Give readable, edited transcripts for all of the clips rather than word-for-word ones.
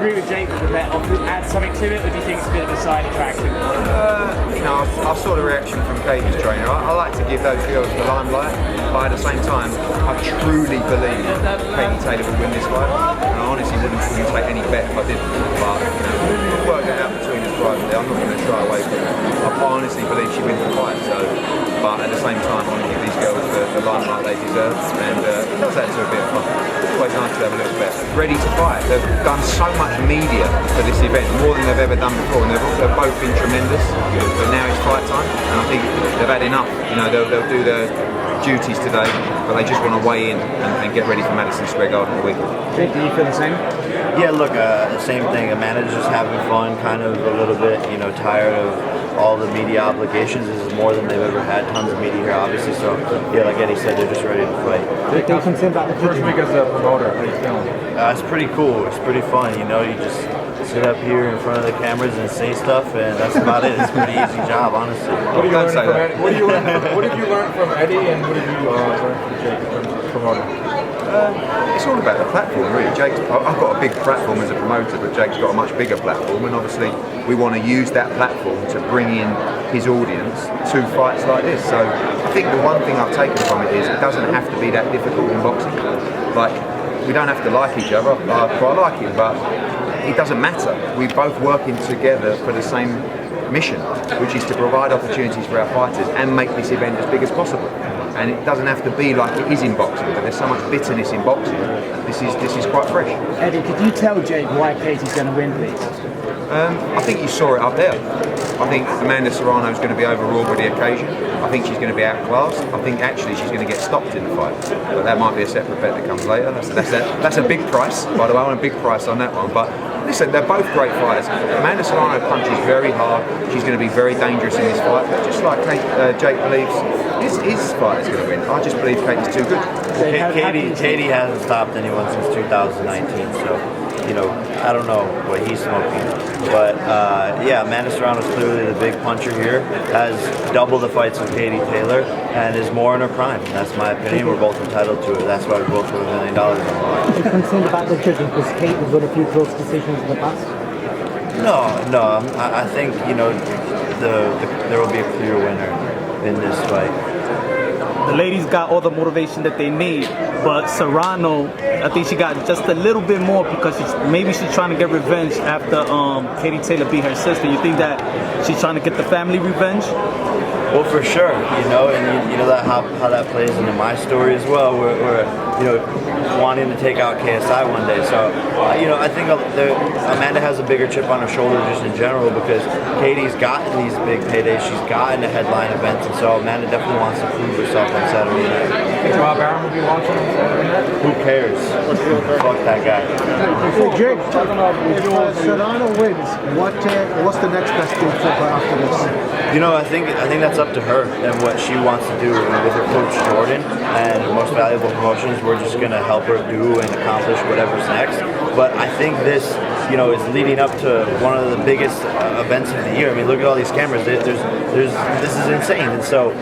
agree with Jake that the bet offer adds something to it, or do you think it's a bit of a side attraction? I saw the reaction from Katie's trainer. I like to give those girls the limelight, but at the same time, I truly believe Katie Taylor will win this fight. And I honestly wouldn't take any bet if I didn't. But we'll work that out between us privately. I'm not going to shy away from it. I honestly believe she wins the fight. But at the same time, I want to give these girls the limelight they deserve, and it does add to a bit of fun. It's always nice to have a little bet. Ready to fight. They've done so much media for this event, more than they've ever done before, and they've both been tremendous. But now it's fight time, and I think they've had enough. They'll do their duties today, but they just want to weigh in and get ready for Madison Square Garden all week. Jake, do you feel the same? Yeah, look, the same thing. Amanda's just having fun, kind of a little bit, tired of all the media obligations. This is more than they've ever had. Tons of media here, obviously. So, yeah, like Eddie said, they're just ready to fight. They concerned about the first week as a promoter. How are you feeling? It's pretty cool. It's pretty fun. You just sit up here in front of the cameras and say stuff, and that's about it. It's a pretty easy job, honestly. What did you learn from Eddie? What did you learn from Eddie, and what did you learn from Jake in terms of promoting? It's all about the platform, really. I've got a big platform as a promoter, but Jake's got a much bigger platform, and obviously we want to use that platform to bring in his audience to fights like this. So I think the one thing I've taken from it is it doesn't have to be that difficult in boxing. Like, we don't have to like each other. I quite like him, but it doesn't matter. We're both working together for the same mission, which is to provide opportunities for our fighters and make this event as big as possible. And it doesn't have to be like it is in boxing, but there's so much bitterness in boxing. This is quite fresh. Eddie, could you tell Jake why Katie's going to win, please? I think you saw it up there. I think Amanda Serrano is going to be overruled with the occasion. I think she's going to be outclassed. I think actually she's going to get stopped in the fight. But that might be a separate bet that comes later. That's a big price, by the way. I want a big price on that one. But listen, they're both great fighters. Amanda Serrano punches very hard. She's going to be very dangerous in this fight. But just like Jake believes his fight is going to win, I just believe Katie's too good. Katie hasn't stopped anyone since 2019, so I don't know what he's smoking. But yeah, Amanda Serrano's clearly the big puncher here, has double the fights with Katie Taylor, and is more in her prime. That's my opinion. We're both entitled to it. That's why we both put $1 million on the line. Are you concerned about the judging because Kate has won a few close decisions in the past? No. I think there will be a clear winner in this fight. The ladies got all the motivation that they need, but Serrano, I think she got just a little bit more because maybe she's trying to get revenge after Katie Taylor beat her sister. You think that she's trying to get the family revenge? Well, for sure, and you know that how that plays into my story as well. We're wanting to take out KSI one day. So, I think Amanda has a bigger chip on her shoulder just in general because Katie's gotten these big paydays. She's gotten the headline events, and so Amanda definitely wants to prove herself on Saturday night. Rob Aaron will be watching on Saturday night? Who cares? Fuck that guy. So Jake, if Serrano wins, what's the next best thing for her after this? I think that's up to her and what she wants to do with her coach Jordan and Most Valuable Promotions. We're just gonna help her do and accomplish whatever's next. But I think this, is leading up to one of the biggest events of the year. I mean, look at all these cameras. This is insane. And so,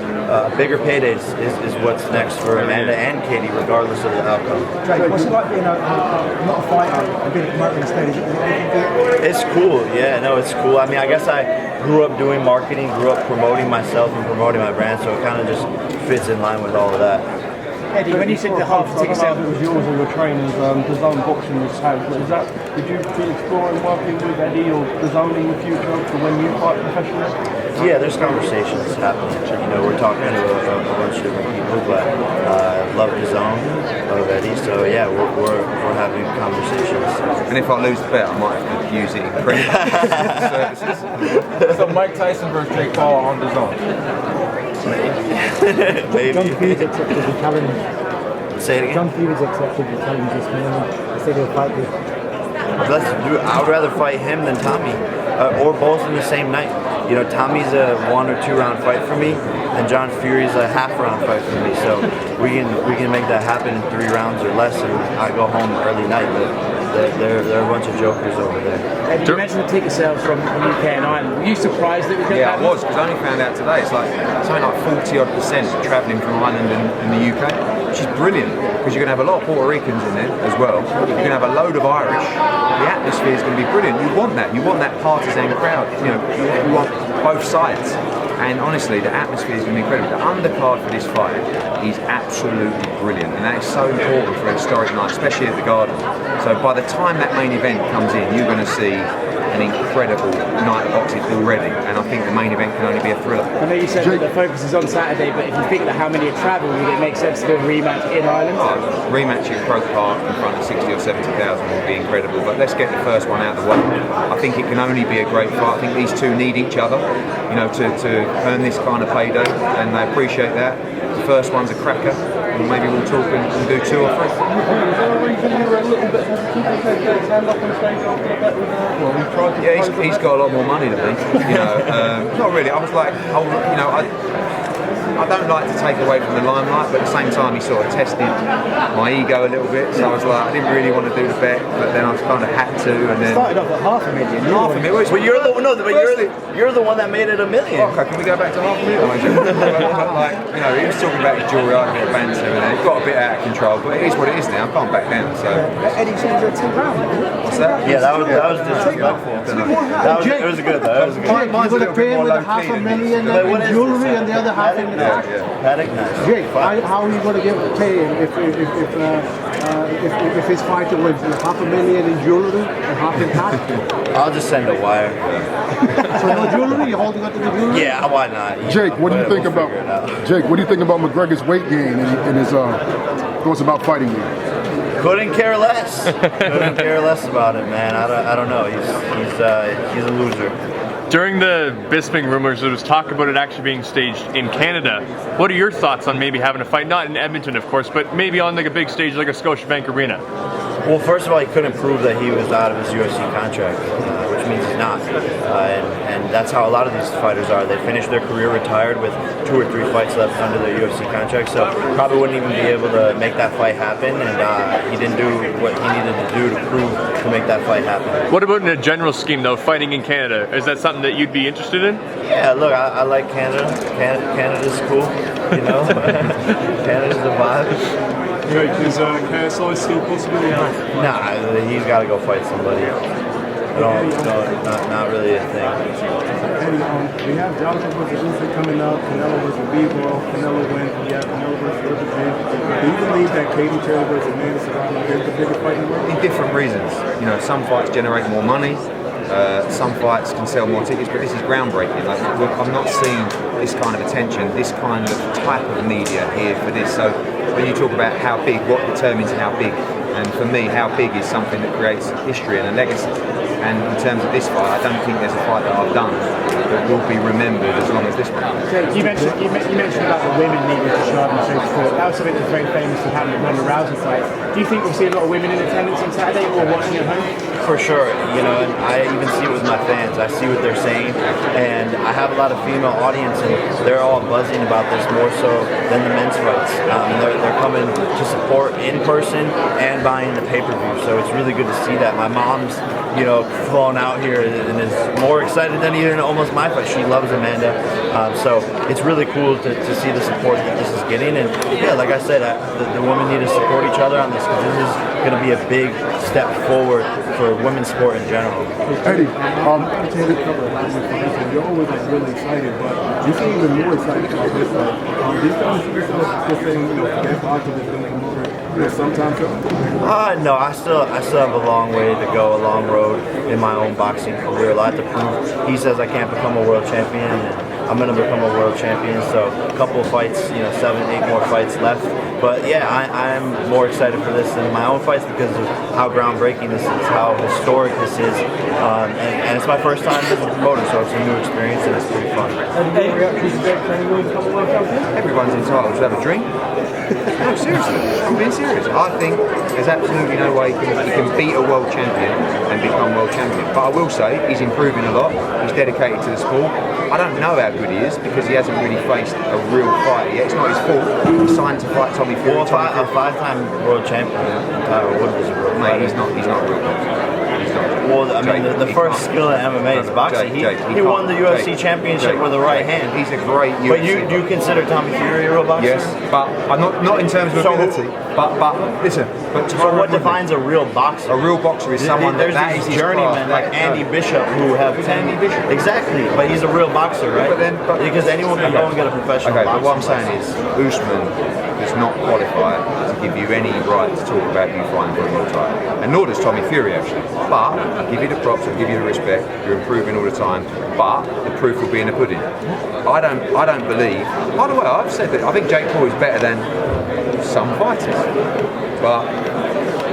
bigger paydays is what's next for Amanda and Katie, regardless of the outcome. Jake, what's it like being not a fighter and being a promoter instead? It's cool. Yeah, no, it's cool. I mean, I guess I grew up doing marketing, grew up promoting myself and promoting my brand, so it kind of just fits in line with all of that. Eddie, when you said the half ticket sale, it was yours or your trainers, the Zone Boxing was house. Would you be exploring working with Eddie or the Zone in the future for when you fight professionally? Yeah, there's conversations happening. We're talking to a bunch of different people, but love the Zone, love Eddie. So yeah, we're having conversations. And if I lose the bet, I might have to use it in credit services. So Mike Tyson versus Jake Paul on the Zone. Maybe. John Fuse accepted the challenge. Say it again. John Fuse accepted the challenge this morning. He said he'll fight you. I would rather fight him than Tommy, or both in the same night. Tommy's a 1 or 2 round fight for me, and John Fury's a half round fight for me. So we can make that happen in 3 rounds or less, and I go home early night. But they're a bunch of jokers over there. And you mentioned the ticket sales from the UK and Ireland. Were you surprised that we could Yeah, I was, because I only found out today. It's like something like 40-odd% travelling from Ireland and the UK, which is brilliant, because you're going to have a lot of Puerto Ricans in there as well. You're going to have a load of Irish. The atmosphere is going to be brilliant. You want that. You want that partisan crowd. You know, you want both sides. And honestly, the atmosphere is going to be incredible. The undercard for this fight is absolutely brilliant, and that is so important for a historic night, especially at the Garden. So by the time that main event comes in, you're going to see an incredible night of boxing already, and I think the main event can only be a thriller. I know you said that the focus is on Saturday, but if you think that how many have travelled, would it make sense to do a rematch in Ireland? Rematch at Croke Park in front of 60 or 70,000 would be incredible, but let's get the first one out of the way. I think it can only be a great fight. I think these two need each other, you know, to earn this kind of payday, and they appreciate that. The first one's a cracker, and maybe we'll talk and do 2 or 3. Yeah, he's got a lot more money than me. You know, not really. I was like, I don't like to take away from the limelight, but at the same time, he sort of tested my ego a little bit. So I was like, I didn't really want to do the bet, but then I kind of had to. And then started off at $500,000. $500,000. But you're the one that made it $1 million. Okay, can we go back to $500,000? Like, you know, he was talking about his jewelry, I got banter, and it got a bit out of control. But it is what it is now. I can't back down. So Eddie seems a 10 round. what's that? Yeah, that was disrespectful. It was good though. It was good. Jake, you're going to pay him with $500,000 in jewelry and the other half in cash? Paddock, nice. Jake, how are you going to pay him if his fighter wins $500,000 in jewelry and half in cash? I'll just send a wire. So no jewelry? You're holding on to the jewelry? Yeah, why not? Jake, what do you think about Jake? What do you think about McGregor's weight gain and his thoughts about fighting you? Couldn't care less. Couldn't care less about it, man. I don't know. He's a loser. During the Bisping rumors, there was talk about it actually being staged in Canada. What are your thoughts on maybe having a fight, not in Edmonton, of course, but maybe on like a big stage like a Scotiabank Arena? Well, first of all, he couldn't prove that he was out of his UFC contract, which means he's not. And that's how a lot of these fighters are. They finish their career retired with 2 or 3 fights left under their UFC contract, so probably wouldn't even be able to make that fight happen, and he didn't do what he needed to do to prove to make that fight happen. What about in a general scheme, though, fighting in Canada? Is that something that you'd be interested in? Yeah, look, I like Canada. Canada's cool, you know. Canada's the vibe. Is KSI still possible? Nah, he's got to go fight somebody. Not really a thing. We have Joshua versus Usyk coming up, Canelo versus Bivol, Canelo wins, we have Canelo versus Liverpool. Do you believe that Katie Taylor versus Amanda Serrano is the biggest fight in the world? In different reasons. You know, some fights generate more money. Some fights can sell more tickets, but this is groundbreaking. Like, I've not seen this kind of attention, this kind of type of media here for this. So when you talk about how big, what determines how big? And for me, how big is something that creates history and a legacy. And in terms of this fight, I don't think there's a fight that I've done that will be remembered as long as this one. You mentioned about the women needing to show up and so forth. That was something that was very famous for having the Ronda Rousey fight. Do you think we'll see a lot of women in attendance on Saturday or watching at home? For sure, you know, and I even see it with my fans. I see what they're saying, and I have a lot of female audience, and they're all buzzing about this more so than the men's fights. They're coming to support in person and buying the pay-per-view, so it's really good to see that. My mom's, you know, flown out here and is more excited than even almost my fight. She loves Amanda, so it's really cool to see the support that this is getting. And yeah, like I said, the women need to support each other on this, because this is going to be a big step forward for women's sport in general. Eddie, you're always like really excited, but you seem even more excited about this one. These guys just saying, you know, that boxing is going to come over, you know, sometime soon? No, I still have a long way to go, a long road in my own boxing career. A lot to prove. He says I can't become a world champion, and I'm going to become a world champion. So a couple of fights, you know, 7, 8 more fights left. But yeah, I'm more excited for this than my own fights because of how groundbreaking this is, how historic this is, and it's my first time as a promoter, so it's a new experience and it's pretty fun. Everyone's entitled to have a drink. No, seriously, I'm being serious. I think there's absolutely no way he can beat a world champion and become world champion. But I will say, he's improving a lot. He's dedicated to the sport. I don't know how good good he is because he hasn't really faced a real fighter yet. It's not his fault. He signed to fight Tommy Fury. Well, a five-time world champion. Tyler Wood was a real fighter. Mate, he's not a real boxer. Well, I mean, the first skill in MMA is boxing. He won the UFC championship with the right hand. He's a great UFC. But do you consider Tommy Fury a real boxer? Yes, but not in terms of ability. But listen. But so what defines a real boxer? A real boxer is someone there's that is these journeymen like Andy Bishop who have Andy Bishop. Exactly, but he's a real boxer, right? Because anyone can go and get a professional boxer. But what I'm saying is, Usman does not qualify to give you any right to talk about you fighting for a world title, and nor does Tommy Fury actually. But I'll give you the props, I'll give you the respect. You're improving all the time, but the proof will be in the pudding. I don't believe. By the way, I've said that I think Jake Paul is better than some fighters, but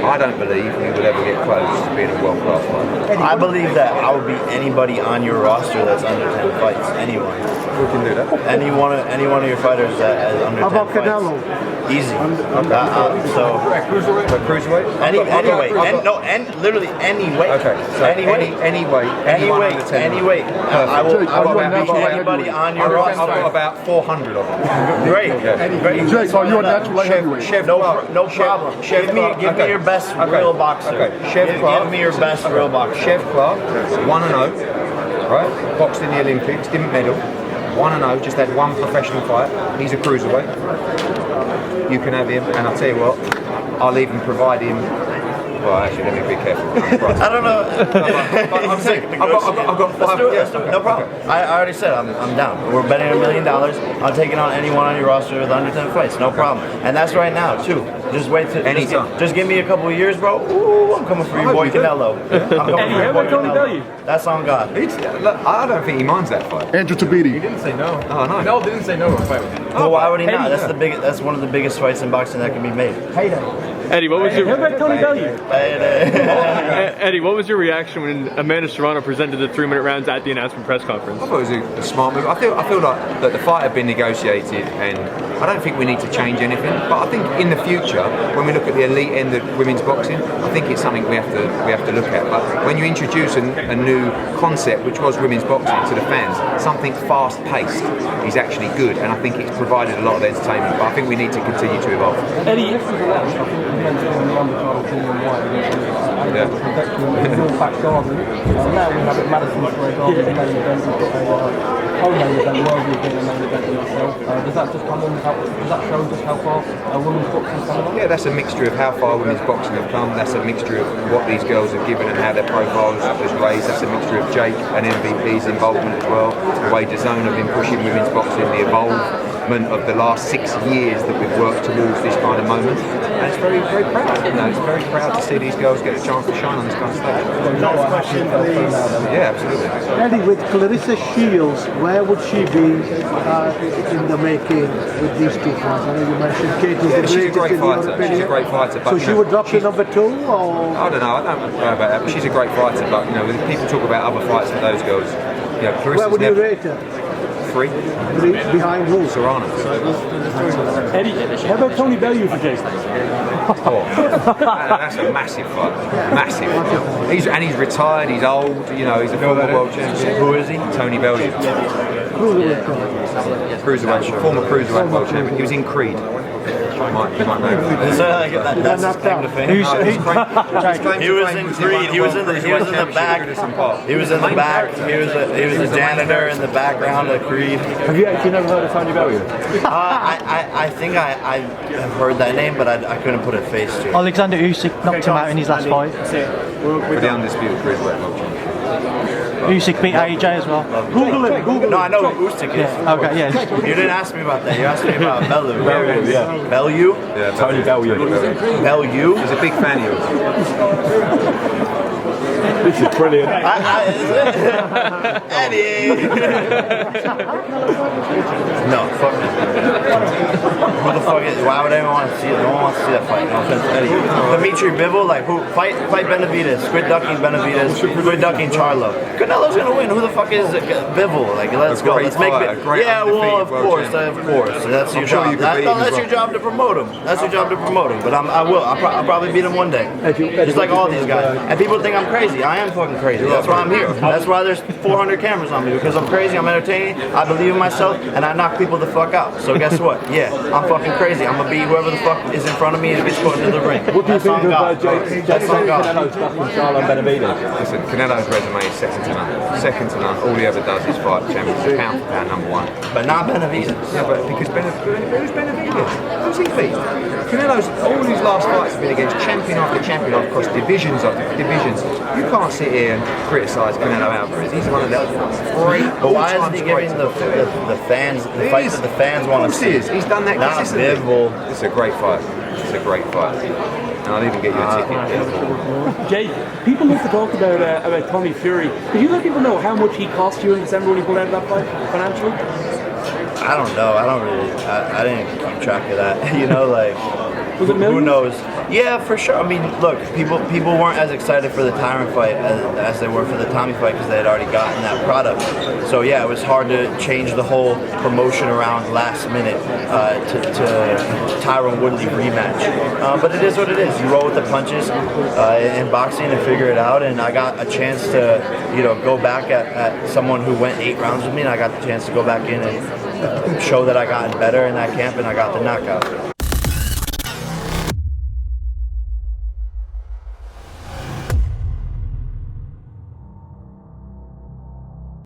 I don't believe he will ever get close to being a world-class fighter. I believe that I would beat anybody on your roster that's under 10 fights. Anyone. We can do that. Any one of your fighters that has under 10 fights. How about Canelo? Easy. Cruiserweight? Any weight. Literally any weight. Okay. So any weight. Any weight. I will beat anybody on your roster. I've got about 400 of them. Great. Jake, are you a natural light heavyweight? No problem. Give me your best real boxer. Okay. Give me your best real boxer. Chef Clark, 1-0, right? Boxed in the Olympics, didn't medal. 1-0, just had one professional fight. He's a cruiserweight. You can have him, and I'll tell you what, I'll even provide him. Well, actually, let me be careful. I don't know. I'm saying, I've got 5. No problem. I already said I'm down. We're betting $1 million. I'm taking on anyone on your roster with under 10 fights. No problem. And that's right now too. Just wait to just give me a couple of years, bro. Ooh, I'm coming for your boy Canelo. I'm coming for your boy Canelo. That's on God. I don't think he minds that fight. Andrew Tabiti. He didn't say no. Oh no. No, didn't say no to a fight with him. Well, why would he not? That's one of the biggest fights in boxing that can be made. Eddie, what was your Hey, Eddie, what was your reaction when Amanda Serrano presented the 3-minute rounds at the announcement press conference? I thought it was a smart move. I feel like that the fight had been negotiated, and I don't think we need to change anything. But I think in the future, when we look at the elite end of women's boxing, I think it's something we have to look at. But when you introduce a new concept, which was women's boxing, to the fans, something fast-paced is actually good, and I think it's provided a lot of entertainment. But I think we need to continue to evolve. Eddie, now we have it Madison Square Garden main event. We've got a co-main event, World War being a main event in itself. Does that just come in? Does that show just how far women's boxing is coming on? Yeah, that's a mixture of how far women's boxing have come. That's a mixture of what these girls have given and how their profiles has raised. That's a mixture of Jake and MVP's involvement as well. The way DAZN have been pushing women's boxing, the evolvement of the last 6 years that we've worked towards this kind of moment. And it's very, very proud. It's very proud to see these girls get a chance to shine on this kind of stage. Last question, please. Yeah, absolutely. Eddie, with Clarissa Shields, where would she be in the making with these two fights? I know you mentioned Kate is She's a great fighter. She's a great fighter. But, so she would drop to number 2, or? I don't know. I don't know about that. But she's a great fighter. But when people talk about other fights for those girls, Clarissa's where would you rate her? 3. 3 behind who? Serrano. Eddie, how about Tony Bellew for Jason? That's a massive fight. Massive. He's retired, he's old, he's a former world champion. Who is he? Tony Bellew. Cruiserweight, former cruiserweight world champion. He was in Creed. You might know him. That's his claim to fame. He was in Creed. He was in the back. He was in the back. He was a janitor in the background of Creed. Have you actually never heard of Tony Bellew? I think I have heard that name, but I couldn't put a face to it. Alexander Usyk knocked him out in his last fight. For the undisputed cruiserweight world champion. Usyk beat AJ as well. Google it. No, I know who Usyk is. Yeah. Okay, yeah. You didn't ask me about that. You asked me about Bellew. Bellew? Yeah, Tony Bellew. Bellew? He's a big fan of yours. This is brilliant. Eddie! No, fuck. Who the fuck why would anyone want to see it? No one wants to see that fight. No offense to Eddie. Dimitri Bivol, like who fight Benavidez, quit ducking Benavidez, quit ducking Charlo. Canelo's gonna win. Who the fuck is Bivol? Like let's go. Let's make it. Yeah, well of course. That's your job. That's your job to promote him. That's your job to promote him. But I'll probably beat him one day. Just like all these guys. And people think I'm crazy. I am fucking crazy. That's why I'm here. That's why there's 400 cameras on me, because I'm crazy. I'm entertaining. I believe in myself, and I knock people the fuck out. So guess what? Yeah, I'm fucking crazy. I'm gonna beat whoever the fuck is in front of me and gets put into the ring. What do you think of That's on God. Canelo's stopping Charlo and Benavidez? Listen, Canelo's resume is second to none. Second to none. All he ever does is fight champions, pound for pound number one. But not Benavidez. Yeah, but because who's Benavidez? Who's he beat? Canelo's, all his last fights have been against champion after champion across divisions after divisions. You can't sit here and criticise Canelo Alvarez. He's one of the great. But why isn't he giving the fans the fight that the fans want to see? He's done that consistently. Bivol. It's a great fight. It's a great fight. And I'll even get you a ticket. Jake, people love to talk about Tommy Fury. Did you let people know how much he cost you in December when he pulled out of that fight financially? I don't know. I didn't keep track of that. You know, like Was it who millions? knows? Yeah, for sure. I mean, look, people weren't as excited for the Tyron fight as they were for the Tommy fight because they had already gotten that product. So yeah, it was hard to change the whole promotion around last minute to Tyron Woodley rematch. But it is what it is. You roll with the punches in boxing and figure it out. And I got a chance to, go back at someone who went 8 rounds with me, and I got the chance to go back in and show that I gotten better in that camp, and I got the knockout.